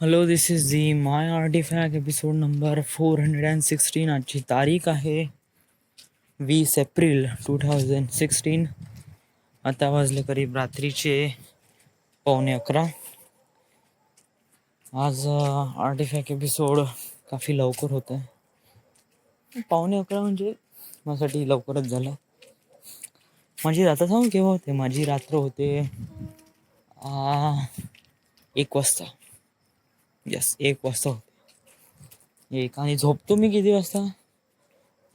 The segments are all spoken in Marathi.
Hello, this is the my artifact episode number 416. आजची तारीख आहे 20 एप्रिल 2016. आता वाजले करीब रात्रीचे 10:45. आज आर्टिफॅक्ट एपिसोड काफी लवकर होत आहे. 10:45 म्हणजे माझ्यासाठी लवकरच झालं. माझी रात्र सांगू केव्हा होते? माझी रात्र होते 1 वाजता. यस, 1 वाजता होते. आणि झोपतो मी किती वाजता?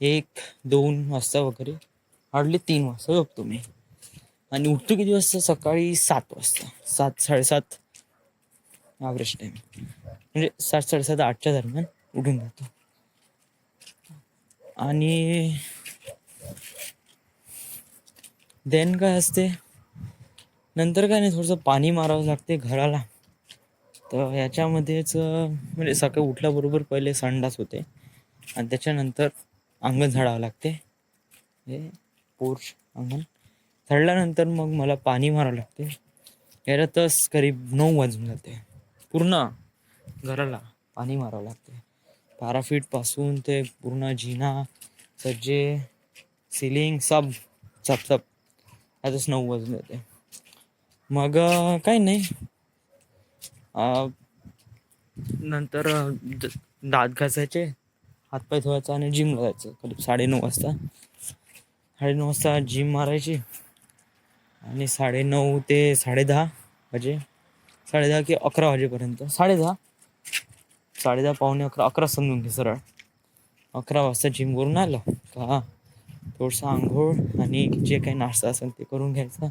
1-2 वाजता वगैरे. हार्डली 3 वाजता झोपतो मी. आणि उठतो किती वाजता? सकाळी 7 वाजता. 7-7:30 ॲव्हरेज टाईम. म्हणजे 7-7:30-8च्या दरम्यान उठून जातो. आणि देन काय असते, नंतर काय नाही, थोडंसं पाणी मारावं लागते घराला. तर याच्यामध्येच म्हणजे सकाळी उठल्याबरोबर पहिले संडास होते आणि त्याच्यानंतर अंगण झाडावं लागते. हे पोर्च अंगण झाडल्यानंतर मग मला पाणी मारावं लागते. याच्यातच करीब 9 वाजून जाते. पूर्ण घराला पाणी मारावं लागते. पॅराफिटपासून ते पूर्ण जिना, सज्जे, सिलिंग सब यातच 9 वाजून जाते. मग काही नाही, नंतर दात घासायचे, हातपाय धुवायचा आणि जिमला जायचं. करीब 9:30 वाजता. 9:30 वाजता जिम मारायची आणि 9:30 ते 10:30 म्हणजे 10:30 की 11 वाजेपर्यंत. 10:30 पावणे 11 समजून घे सरळ. 11 वाजता जिम करून आलं का थोडंसं आंघोळ आणि जे काही नाश्ता असेल ते करून घ्यायचा.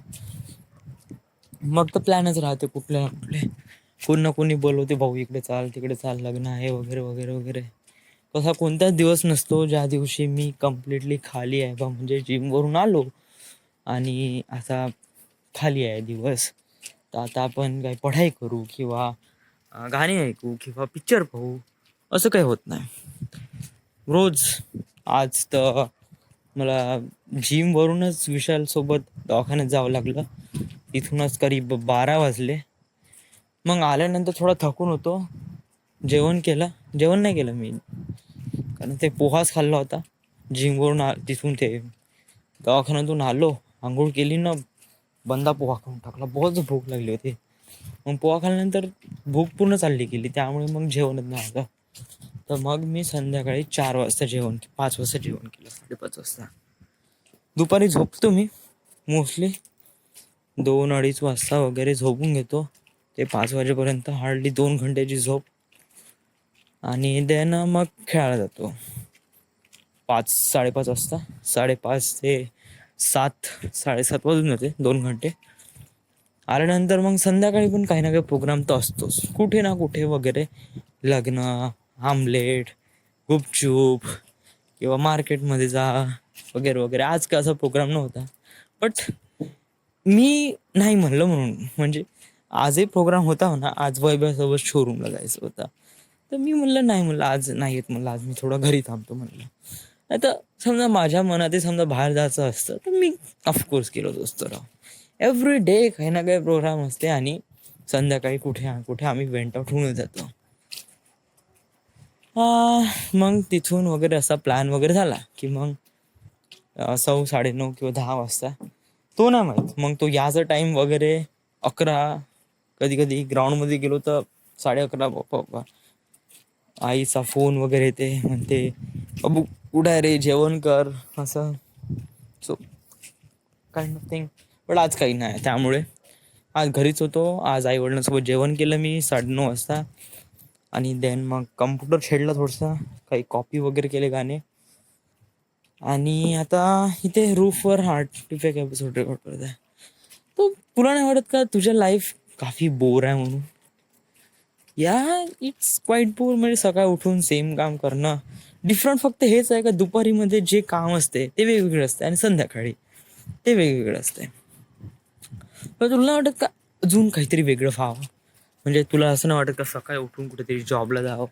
मग तर प्लॅनच राहते कुठले ना कुठले. कोण ना कोणी बोलवते, भाऊ इकडे चाल, तिकडे चाल, लग्न आहे वगैरे वगैरे वगैरे. तसा कोणताच दिवस नसतो ज्या दिवशी मी कम्प्लिटली खाली आहे बा. म्हणजे जिमवरून आलो आणि आता खाली आहे दिवस, तर आता आपण काही पढाई करू किंवा गाणी ऐकू किंवा पिक्चर पाहू, असं काही होत नाही रोज. आज तर मला जिमवरूनच विशालसोबत दवाखान्यात जावं लागलं. तिथूनच करीब 12 वाजले. मग आल्यानंतर थोडा थकून होतो. जेवण नाही केलं मी, कारण ते पोहाच खाल्ला होता. जिमवरून तिथून ते दवाखान्यातून आलो, आंघोळ केली ना, बंदा पोहा खाऊन टाकला. बहुत भूक लागली होती. मग पोहा खाल्ल्यानंतर भूक पूर्ण चालली गेली, त्यामुळे मग जेवणच नाही आलं. तर मग मी संध्याकाळी 4 वाजता 5 वाजता जेवण केलं. 5:30 वाजता. दुपारी झोपतो मी मोस्टली 2-2:30 वाजता वगैरे झोपून घेतो. ते 5 वाजेपर्यंत हार्डली 2 घंट्याची झोप. आणि देन मग खेळायला जातो 5-5:30 वाजता. 5:30 ते 7-7:30 वाजून जाते, 2 घंटे. आल्यानंतर मग संध्याकाळी पण काही ना काही प्रोग्राम तर असतोच कुठे ना कुठे वगैरे. लग्न, आमलेट, गुपचूप किंवा मार्केटमध्ये जा वगैरे वगैरे. आज का असा प्रोग्राम नव्हता, बट मी नाही म्हणलं म्हणून. म्हणजे आजही प्रोग्राम होता म्हणा, आज वैभवसोबत शोरूमला जायचं होतं. तर मी म्हणलं नाही, म्हणलं आज नाही येत, म्हणलं आज मी थोडं घरी थांबतो म्हणलं. नाही तर समजा माझ्या मनात समजा बाहेर जायचं असतं तर मी ऑफकोर्स केलं असतं राव. एव्हरी डे काही ना काही प्रोग्राम असते आणि संध्याकाळी कुठे कुठे आम्ही वेंट आउट होऊन जातो. मग तिथून वगैरे असा प्लॅन वगैरे झाला की मग 9:30 किंवा 10 वाजता, तो नाही माहीत. मग तो याचा टाईम वगैरे 11. कधी कधी ग्राउंडमध्ये गेलो तर 11:30. बाप्पा आईचा फोन वगैरे येते, म्हणते अबू कुठं आहे रे, जेवण कर, असं. So kind of thing. पण आज काही नाही, त्यामुळे आज घरीच होतो. आज आईवडिलांसोबत जेवण केलं मी 9:30 वाजता. आणि देन मग कम्प्युटर छेडला थोडंसं, काही कॉपी वगैरे केले गाणे. आणि आता इथे रूफवर आर्टिफॅक्ट एपिसोड रेकॉर्ड करत आहे. तो तुला नाही वाटत का तुझ्या लाईफ काफी बोर आहे म्हणून? या इट्स क्वाईट बोर. म्हणजे सकाळी उठून सेम काम करणं. डिफरंट फक्त हेच आहे का दुपारीमध्ये जे काम असते ते वेगवेगळं असते आणि संध्याकाळी ते वेगवेगळं असते. पण तुला नाही वाटत का अजून काहीतरी वेगळं व्हावं? म्हणजे तुला असं नाही वाटत का सकाळी उठून कुठेतरी जॉबला जावं,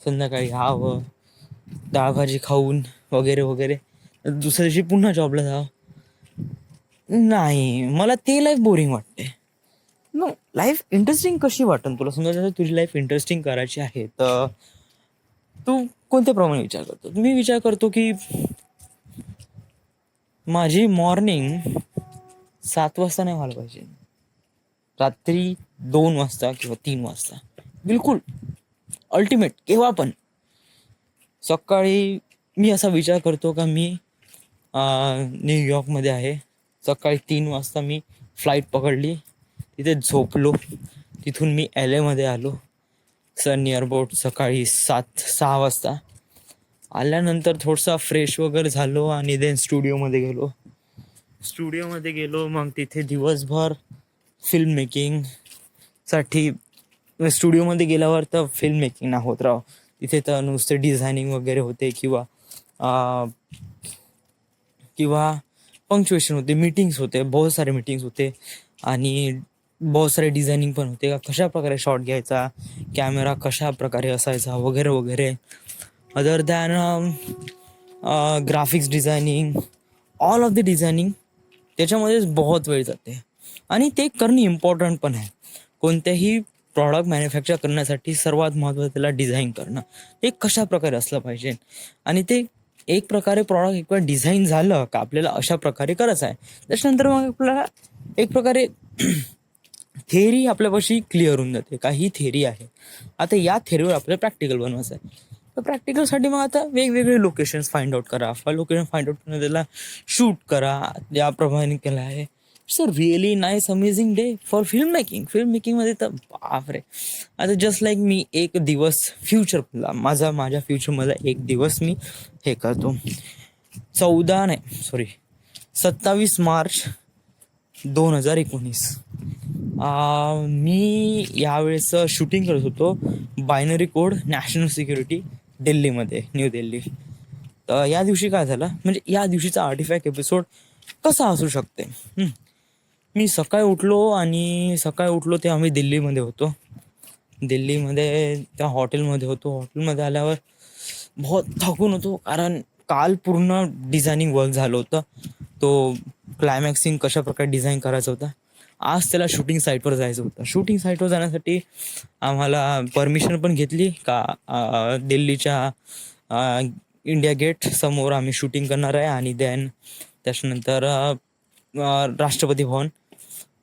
संध्याकाळी यावं, डाळ भाजी खाऊन वगैरे वगैरे, दुसऱ्या दिवशी पुन्हा जॉबला जावं? नाही, मला ते लाईफ बोरिंग वाटते. नो, लाईफ इंटरेस्टिंग कशी वाटेल तुला? समजा जर तुझी लाईफ इंटरेस्टिंग करायची आहे तर तू कोणत्या प्रमाणे विचार करतो? मी विचार करतो की माझी मॉर्निंग 7 वाजता नाही व्हायला पाहिजे, रात्री 2 वाजता किंवा 3 वाजता. बिलकुल अल्टिमेट केव्हा पण. सकाळी मी असा विचार करतो का मी न्यूयॉर्कमध्ये आहे, सकाळी 3 वाजता मी फ्लाईट पकडली, तिथे झोपलो, तिथून मी LA मध्ये आलो नियर अबाउट सकाळी 6 वाजता. आल्यानंतर थोडंसं फ्रेश वगैरे झालो आणि देन स्टुडिओमध्ये गेलो. मग तिथे दिवसभर फिल्म मेकिंगसाठी, स्टुडिओमध्ये गेल्यावर तर फिल्म मेकिंग ना होत राव, तिथे तर नुसते डिझायनिंग वगैरे होते किंवा किंवा पंक्च्युएशन होते, मीटिंग्स होते, बहुत सारे मीटिंग्स होते आणि बहुत सारे डिझायनिंग पण होते का कशा प्रकारे शॉट घ्यायचा, कॅमेरा कशा प्रकारे असायचा वगैरे वगैरे. Other than graphics designing, all of the designing, त्याच्यामध्येच बहुत वेळ जाते आणि ते करणं इम्पॉर्टंट पण आहे. कोणत्याही प्रॉडक्ट मॅन्युफॅक्चर करण्यासाठी सर्वात महत्त्वाचं त्याला डिझाईन करणं, ते कशा प्रकारे असलं पाहिजे. आणि ते एक प्रकारे प्रॉडक्ट एक वेळ डिझाईन झालं का आपल्याला अशा प्रकारे करायचं आहे, त्याच्यानंतर मग आपल्याला एक प्रकारे थेअरी आपल्यापाशी क्लिअर होऊन जाते का ही थेअरी आहे, आता या थेअरीवर आपल्याला प्रॅक्टिकल बनवायचं आहे. तर प्रॅक्टिकलसाठी मग आता वेगवेगळे लोकेशन्स फाइंड आउट करा, लोकेशन फाइंड आउट करून त्याला शूट करा, याप्रमाणे केलं आहे. It's a really nice amazing day for film मेकिंगमध्ये तर बापरे. आता जस्ट लाईक मी एक दिवस फ्युचरला माझ्या फ्युचरमधला एक दिवस मी हे करतो. 27 मार्च 2019 मी यावेळेस शूटिंग करत होतो बायनरी कोड नॅशनल सिक्युरिटी दिल्लीमध्ये, न्यू दिल्ली. तर या दिवशी काय झालं, म्हणजे या दिवशीचा आर्टिफॅक्ट एपिसोड कसा असू शकते. मी सकाळी उठलो ते आम्ही दिल्लीमध्ये होतो. त्या हॉटेलमध्ये आल्यावर बहुत थकून होतो, कारण काल पूर्ण डिझायनिंग वर्क झालं होतं. तो क्लायमॅक्स सीन कशा प्रकारे डिझाईन करायचा होता. आज त्याला शूटिंग साईटवर जायचं होतं. शूटिंग साईटवर जाण्यासाठी आम्हाला परमिशन पण घेतली का दिल्लीच्या इंडिया गेट समोर आम्ही शूटिंग करणार आहे आणि देन त्याच्यानंतर राष्ट्रपती भवन.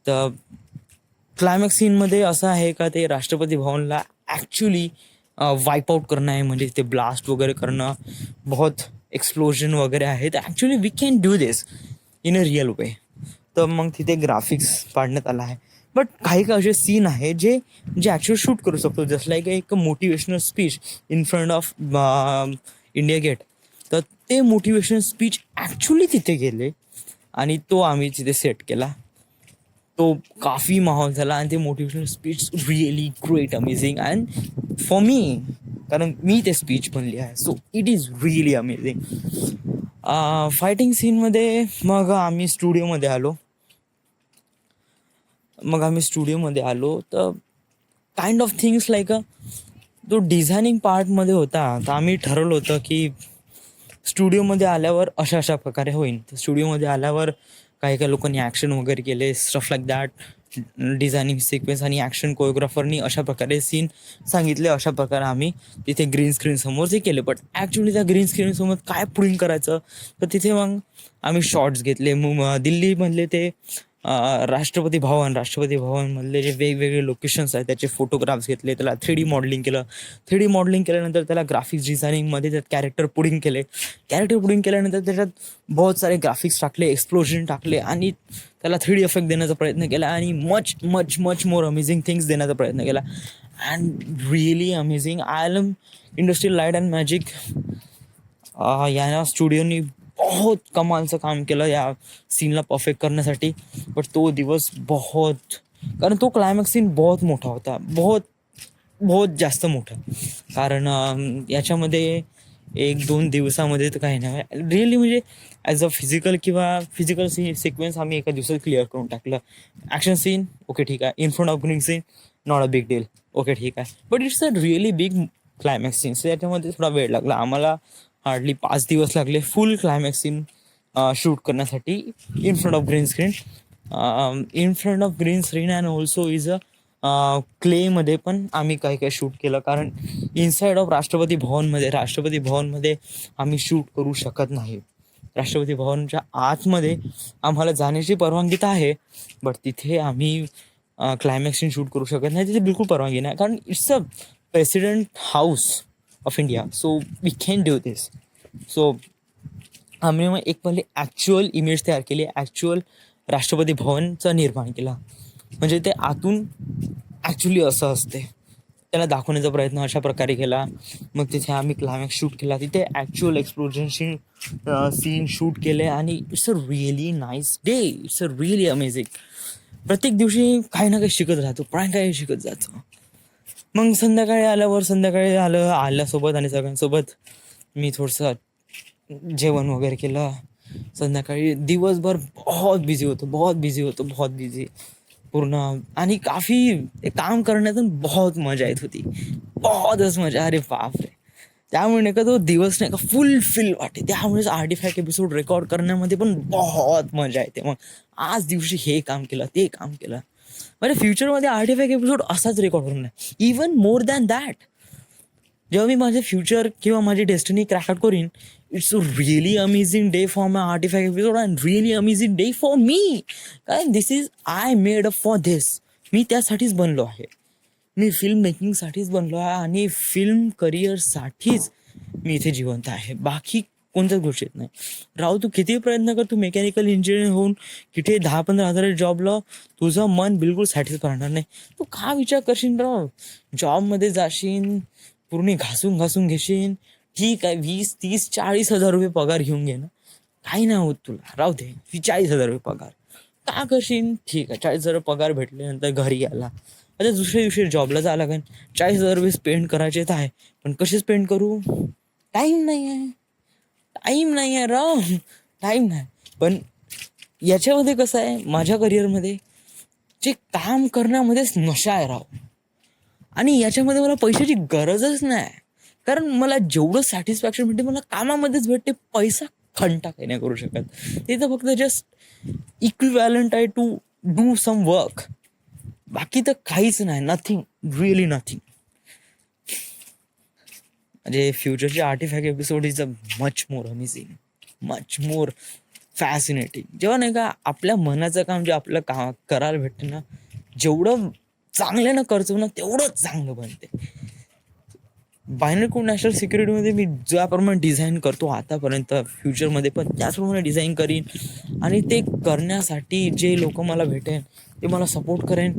तर क्लायमॅक्स सीनमध्ये असं आहे का ते राष्ट्रपती भवनला ॲक्च्युली वाईप आउट करणं आहे, म्हणजे ते ब्लास्ट वगैरे करणं, बहुत एक्सप्लोजन वगैरे आहे. तर actually we can do this in a real way. तर मग तिथे ग्राफिक्स पाडण्यात आला आहे. बट काही असे सीन आहे जे ॲक्च्युअली शूट करू शकतो, जस्ट लाईक एक motivational speech in front of India gate. तर ते मोटिवेशनल स्पीच ॲक्च्युली तिथे गेले आणि तो आम्ही तिथे सेट केला. तो काफी माहोल झाला आणि ते motivational speech really great amazing and for me, कारण मी ते स्पीच बनली आहे, so it is really amazing. Fighting सीनमध्ये मग आम्ही स्टुडिओमध्ये आलो तर काइंड ऑफ थिंग्स लाईक तो डिझायनिंग पार्टमध्ये होता. तर आम्ही ठरवलं होतं की स्टुडिओमध्ये आल्यावर अशा प्रकारे होईल. तर स्टुडिओमध्ये आल्यावर काही लोकांनी ॲक्शन वगैरे केले, stuff like that, designing sequence आणि ॲक्शन कोरिओग्राफरनी अशा प्रकारे सीन सांगितले. अशा प्रकारे आम्ही तिथे ग्रीन स्क्रीन समोर जे केले. बट ॲक्च्युली त्या ग्रीन स्क्रीन समोर काय पुढील करायचं, तर तिथे मग आम्ही शॉर्ट्स घेतले. दिल्लीमधले ते राष्ट्रपती भवनमधले जे वेगवेगळे लोकेशन्स आहेत त्याचे फोटोग्राफ्स घेतले, त्याला 3D मॉडेलिंग केलं. 3D मॉडेलिंग केल्यानंतर त्याला ग्राफिक्स डिझायनिंगमध्ये त्यात कॅरेक्टर पुडिंग केल्यानंतर त्याच्यात बहुत सारे ग्राफिक्स टाकले, एक्सप्लोजन टाकले आणि त्याला 3D इफेक्ट देण्याचा प्रयत्न केला आणि much much much more amazing things देण्याचा प्रयत्न केला. And really amazing. ILM industrial light and magic या स्टुडिओनी बहुत कमालचं काम केलं या सीनला परफेक्ट करण्यासाठी. बट तो दिवस कारण तो क्लायमॅक्स सीन बहुत मोठा होता, बहुत जास्त मोठा. कारण याच्यामध्ये 1-2 दिवसामध्ये तर काही नाही रिअली, म्हणजे ॲज अ फिजिकल सिक्वेन्स आम्ही एका दिवसात क्लिअर करून टाकलं. ॲक्शन सीन ओके ठीक आहे, in front of green scene not a big deal, okay ठीक आहे. But it's a really big climax scene. So याच्यामध्ये थोडा वेळ लागला आम्हाला, हार्डली 5 दिवस लागले फुल क्लायमॅक्स सीन शूट करण्यासाठी in front of green screen. In front of green screen and also is a क्लेमध्ये पण आम्ही काही काही शूट केलं, कारण इनसाइड ऑफ राष्ट्रपती भवनमध्ये आम्ही शूट करू शकत नाही. राष्ट्रपती भवनच्या आतमध्ये आम्हाला जाण्याची परवानगी तर आहे, बट तिथे आम्ही क्लायमॅक्स सीन शूट करू शकत नाही. तिथे बिलकुल परवानगी नाही, कारण it's a president house of India, so we can do this. So आम्ही मग एक पहिले ॲक्च्युअल इमेज तयार केली, ॲक्च्युअल राष्ट्रपती भवनचं निर्माण केला, म्हणजे ते आतून ॲक्च्युली असं असते त्याला दाखवण्याचा प्रयत्न अशा प्रकारे केला. मग तिथे आम्ही क्लायमॅक्स शूट केला, तिथे ॲक्च्युअल एक्सप्लोजन सीन शूट केले, आणि it's a really nice day, it's a really amazing. प्रत्येक दिवशी काही ना काही शिकत राहतो, काही शिकत जातो. मग संध्याकाळी आल्यासोबत आणि सगळ्यांसोबत मी थोडंसं जेवण वगैरे केलं. संध्याकाळी दिवसभर बहुत बिझी पूर्ण, आणि काफी काम करण्यातून बहुत मजा येत होती, बहुतच मजा. अरे बापरे! त्यामुळे नाही का तो दिवस नाही का फुलफिल वाटे. त्यामुळेच आर्टिफॅक्ट एपिसोड रेकॉर्ड करण्यामध्ये पण बहुत मजा येते. मग आज दिवशी हे काम केलं, ते काम केलं, म्हणजे फ्युचरमध्ये आर्टिफॅक्ट एपिसोड असाच रेकॉर्ड करणार, इवन मोर दॅन दॅट. जेव्हा मी माझे फ्युचर किंवा माझी डेस्टिनी क्रॅक आउट करीन, it's a really amazing day for my artifact episode and really amazing day for me. कारण this is I made up for this. मी त्यासाठीच बनलो आहे, मी फिल्म मेकिंगसाठीच बनलो आहे, आणि फिल्म करिअरसाठीच मी इथे जिवंत आहे, बाकी कोणत्याच गोष्टीत नाही. राहू तू किती प्रयत्न कर, तू मेकॅनिकल इंजिनियर होऊन किती 10-15 हजार जॉबला, तुझं मन बिलकुल सॅटिस्फाय राहणार नाही. तू का विचार करशील राव, जॉबमध्ये जाशील, पूर्ण घासून घेशील, ठीक आहे 20-30-40 हजार रुपये पगार घेऊन घे ना, काही नाही होत तुला, राहू दे 40 हजार रुपये पगार का करशील. ठीक आहे 40 हजार पगार भेटल्यानंतर घरी आला, आता दुसऱ्या दिवशी जॉबला जायला लागेल, 40 हजार रुपये स्पेंड करायचे तर आहे, पण कसे स्पेंड करू, टाईम नाही आहे, राव, टाईम नाही. पण याच्यामध्ये कसं आहे, माझ्या करिअरमध्ये जे काम करण्यामध्येच नशा आहे राव, आणि याच्यामध्ये मला पैशाची गरजच नाही, कारण मला जेवढं सॅटिस्फॅक्शन भेटते मला कामामध्येच भेटते. पैसा खंटा काही नाही करू शकत, ते तर फक्त जस्ट इक्विव्हॅलंट आहे टू डू सम वर्क, बाकी तर काहीच नाही, नथिंग, रिअली नथिंग. म्हणजे फ्युचरचे artifact episode is a much more amazing, much more fascinating. जेव्हा नाही का आपल्या मनाचं काम जे आपलं करायला भेटतं ना, जेवढं चांगल्यानं करतो ना तेवढंच चांगलं बनते. बायनरी कोड नॅशनल सिक्युरिटीमध्ये मी ज्याप्रमाणे डिझाईन करतो आतापर्यंत, फ्युचरमध्ये पण त्याचप्रमाणे डिझाईन करीन, आणि ते करण्यासाठी जे लोक मला भेटेन, ते मला सपोर्ट करेन,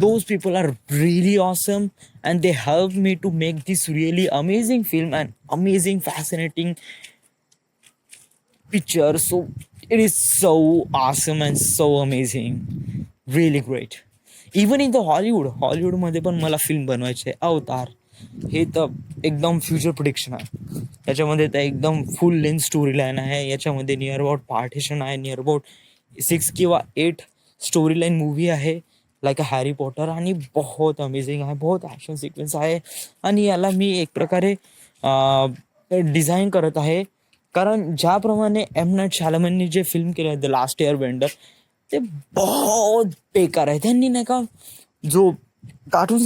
those people are really awesome and they help me to make this really amazing film and amazing fascinating picture. So it is so awesome and so amazing, really great. Even in the हॉलिवूडमध्ये पण मला फिल्म बनवायची आहे. अवतार हे तर एकदम फ्युचर प्रिडिक्शन आहे, याच्यामध्ये तर एकदम फुल लेंथ स्टोरी लाईन आहे, याच्यामध्ये नियर अबाउट पार्टिशन आहे, नियर अबाउट 6 किंवा 8 स्टोरी लाईन मूवी आहे, लाईक अ हॅरी पॉटर, आणि बहुत अमेझिंग आहे, बहुत ॲक्शन सिक्वेन्स आहे, आणि याला मी एक प्रकारे डिझाईन करत आहे. कारण ज्याप्रमाणे एम नाईट शॅलमननी जे फिल्म केलं आहे द लास्ट एअर बेंडर, ते बहुत बेकार आहे. त्यांनी नाही का जो कार्टून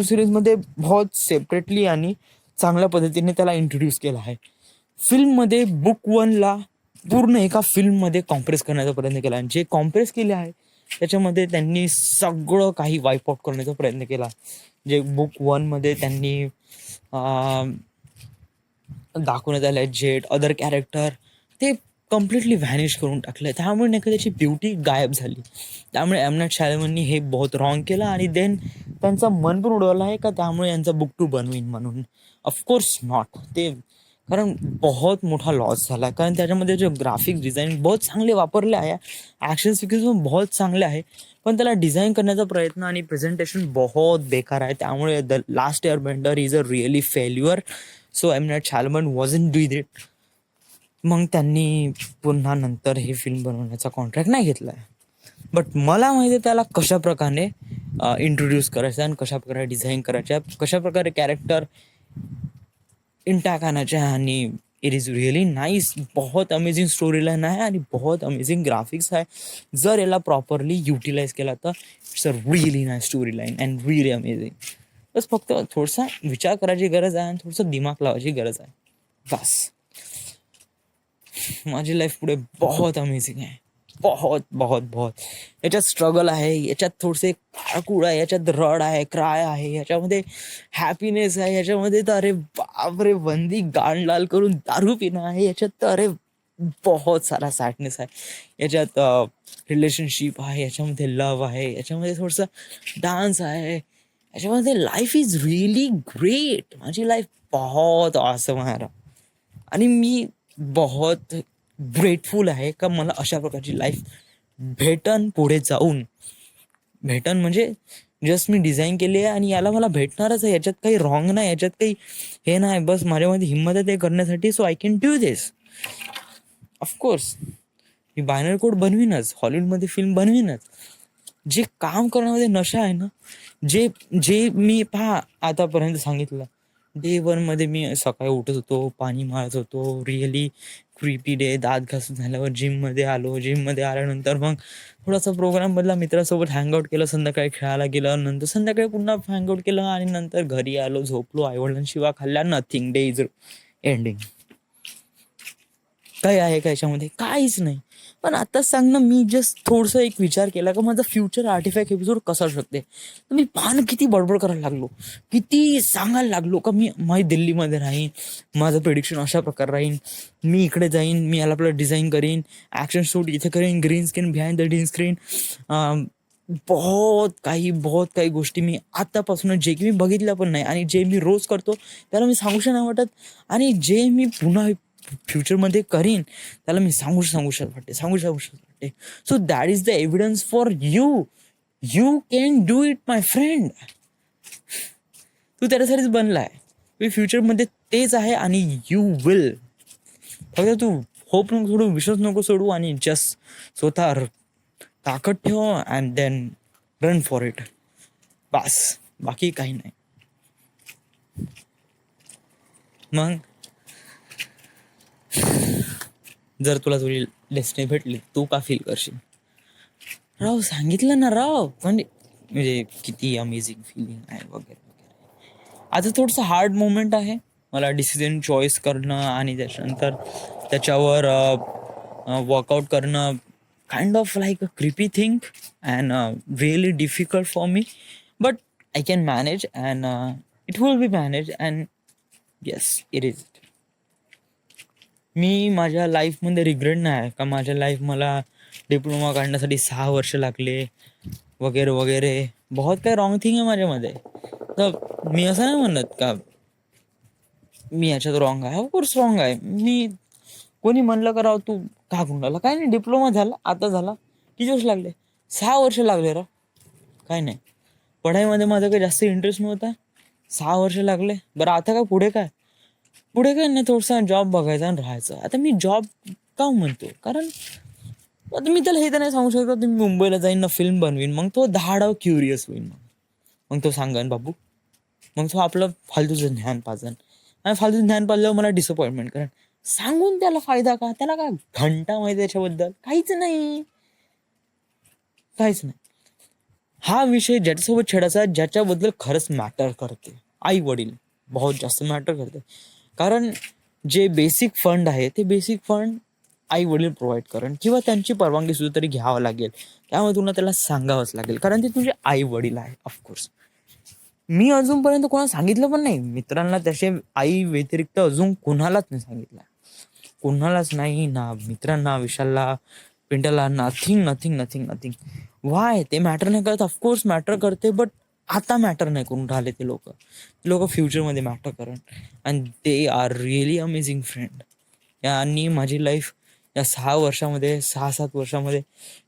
सिरीजमध्ये बहुत सेपरेटली आणि चांगल्या पद्धतीने त्याला इंट्रोड्यूस केला आहे, फिल्ममध्ये बुक वनला पूर्ण एका फिल्ममध्ये कॉम्प्रेस करण्याचा प्रयत्न केला, आणि जे कॉम्प्रेस केले आहे त्याच्यामध्ये त्यांनी सगळं काही वाईप आउट करण्याचा प्रयत्न केला. जे बुक वनमध्ये त्यांनी दाखवण्यात आलं आहे, जेट अदर कॅरेक्टर, ते कम्प्लिटली व्हॅनिश करून टाकलं, त्यामुळे नाही का त्याची ब्युटी गायब झाली. त्यामुळे एम नाईट शॅलमननी हे बहुत रॉंग केलं, आणि देन त्यांचं मन पण उडवलं आहे का त्यामुळे यांचा बुक 2 बनवीन म्हणून. ऑफकोर्स नॉट, ते कारण बहुत मोठा लॉस झाला आहे, कारण त्याच्यामध्ये जे ग्राफिक्स डिझाईन बहुत चांगले वापरले आहे, ॲक्शन सिक्वेन्स पण बहुत चांगले आहे, पण त्याला डिझाईन करण्याचा प्रयत्न आणि प्रेझेंटेशन बहुत बेकार आहे. त्यामुळे the last air bender is a really failure. So M Night Shyamalan wasn't do it. मग त्यांनी पुन्हा नंतर हे फिल्म बनवण्याचा कॉन्ट्रॅक्ट नाही घेतला आहे. बट मला माहिती आहे त्याला कशा प्रकारे इंट्रोड्यूस करायचं, आणि कशा प्रकारे डिझाईन करायच्या, कशा प्रकारे कॅरेक्टर इंटॅक्ट आणायचे, आणि इट इज़ रिअली नाईस. बहुत अमेझिंग स्टोरी लाईन आहे आणि बहुत अमेझिंग ग्राफिक्स आहे. जर याला प्रॉपरली युटिलाइज केला तर it's a really nice story line and really amazing. बस फक्त थोडासा विचार करायची गरज आहे आणि थोडंसं दिमाग लावायची गरज आहे. बस. माझी लाईफ पुढे बहुत अमेझिंग आहे. बहुत बहुत बहुत. याच्यात स्ट्रगल आहे, याच्यात थोडसे काळकूळ आहे, याच्यात रड आहे, क्राय आहे, याच्यामध्ये हॅपीनेस आहे, याच्यामध्ये तर अरे बापरे बंदी गाण लाल करून दारू पिणं आहे, याच्यात तर अरे बहुत सारा सॅडनेस आहे, याच्यात रिलेशनशिप आहे, याच्यामध्ये लव्ह आहे, याच्यामध्ये थोडंसं डान्स आहे, याच्यामध्ये लाईफ इज रिअली ग्रेट. माझी लाईफ बहुत ऑसम आहे आणि मी बहुत ग्रेटफुल आहे का मला अशा प्रकारची लाईफ भेटन पुढे जाऊन. भेटन म्हणजे जस्ट मी डिझाईन केली आहे आणि याला मला भेटणारच आहे. याच्यात काही रॉंग नाही, याच्यात काही हे नाही. बस माझ्यामध्ये हिंमत आहे ते करण्यासाठी. So I can do this. Of course मी बायनरी कोड बनवीनच, हॉलिवूडमध्ये फिल्म बनवीनच. जे काम करण्यामध्ये नशा आहे ना, जे जे मी पहा आतापर्यंत सांगितलं, डे 1मध्ये मी सकाळी उठत होतो, पाणी मारत होतो, रिअली क्रिपी डे. दात घासून झाल्यावर जिममध्ये आलो, जिममध्ये आल्यानंतर मग थोडासा प्रोग्राम बदला, मित्रासोबत हँगआउट केलं, संध्याकाळी खेळायला गेलं, नंतर संध्याकाळी पुन्हा हँगआउट केलं आणि नंतर घरी आलो, झोपलो, आईवडिलांनी शिवा खाल्ल्या. नथिंग. Day is ending. काय आहे का याच्यामध्ये? काहीच नाही. पण आता सांग ना, मी जस्ट थोडंसं एक विचार केला का माझा फ्युचर आर्टिफॅक्ट एपिसोड कसा शकते. तर मी पाहणं किती बडबड करायला लागलो, किती सांगायला लागलो का मी दिल्लीमध्ये राहीन, माझं प्रेडिक्शन अशा प्रकारे राहीन, मी इकडे जाईन, मी याला आपलं डिझाईन करीन, ॲक्शन शूट इथे करीन, green screen, behind the green screen. बहुत काही गोष्टी मी आतापासून जे की मी बघितल्या पण नाही आणि जे मी रोज करतो त्याला मी सांगूशा नाही वाटत, आणि जे मी पुन्हा फ्युचरमध्ये करीन त्याला मी सांगू वाटते. So that is the evidence for you. You can do it my friend. तू त्याच्यासाठीच बनलाय. फ्युचरमध्ये तेच आहे आणि यू विल. फक्त तू होप नको सोडू, विश्वास नको सोडू आणि जस्ट स्वतः ताकद ठेव and then run for it. बस, बाकी काही नाही. मग जर तुला तुझी डेस्टिनी भेटली, तू का फील करशील? राव सांगितलं ना राव, म्हणजे किती अमेझिंग फिलिंग आहे वगैरे वगैरे. आता थोडंसं हार्ड मोमेंट आहे मला डिसिजन चॉईस करणं आणि त्याच्यानंतर त्याच्यावर वर्कआउट करणं. Kind of like a creepy thing and really difficult for me, but I can manage and it will be manage and yes it is. मी माझ्या लाईफमध्ये रिग्रेट नाही आहे का माझ्या लाईफ मला डिप्लोमा काढण्यासाठी 6 वर्ष लागले वगैरे वगैरे. बहुत काही रॉंग थिंग आहे माझ्यामध्ये. तर मी असं नाही म्हणत का मी याच्यात रॉंग आहे. ऑफकोर्स रॉंग आहे. मी कोणी म्हणलं का राव तू का गुंडाला, काय नाही, डिप्लोमा झाला आता झाला. किती वर्ष लागले? 6 वर्ष लागले राव. काय नाही, पढाईमध्ये माझा काही जास्त इंटरेस्ट नव्हता. 6 वर्ष लागले. बरं आता काय पुढे काय? पुढे काय नाही, थोडासा जॉब बघायचा आणि राहायचं. आता मी जॉब का म्हणतो, कारण आता मी त्याला हे तर नाही सांगू शकतो तुम्ही मुंबईला जाईन ना फिल्म बनवीन, मग तो 10 डाव क्युरियस होईल. मग तो सांगन बाबू, मग तो आपलं फालतूचं ज्ञान पाजन आणि फालतू ज्ञान पाजल्यावर मला डिसअपॉइंटमेंट करेन. सांगून त्याला फायदा का? त्याला काय घंटा माहिती त्याच्याबद्दल? काहीच नाही, काहीच नाही. हा विषय ज्याच्यासोबत छेडायचा ज्याच्याबद्दल खरंच मॅटर करते. आई वडील बहुत जास्त मॅटर करते, कारण जे बेसिक फंड आहे ते बेसिक फंड आई वडील प्रोव्हाइड करण किंवा त्यांची परवानगी सुद्धा तरी घ्यावं लागेल. त्यामुळे तुला त्याला सांगावंच लागेल, कारण ते तुझे आई वडील आहे. ऑफकोर्स मी अजूनपर्यंत कोणाला सांगितलं पण नाही. मित्रांना त्याचे आई व्यतिरिक्त अजून कोणालाच नाही सांगितलं, कोणालाच नाही, ना मित्रांना, विशालला, पिंटला, nothing nothing nothing nothing. Why? ते मॅटर नाही करत. ऑफकोर्स मॅटर करते, बट आता मॅटर नाही करून राहिले ते लोक फ्युचरमध्ये मॅटर करण. And they are really amazing friend. यांनी माझी लाईफ या 6 वर्षामध्ये 6-7 वर्षामध्ये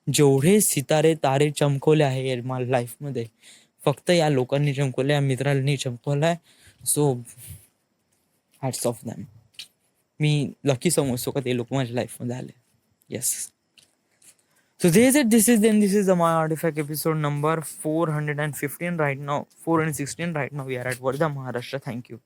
जेवढे सितारे तारे चमकवले आहे माझ्या लाईफमध्ये, फक्त या लोकांनी चमकवले, या मित्रांनी चमकवलाय. So hats off them. मी लकी समजतो का ते लोक माझ्या लाईफमध्ये आले. Yes. So this is the My Artifact episode number 415 right now. 416 right now. We are at Wardha, Maharashtra. Thank you.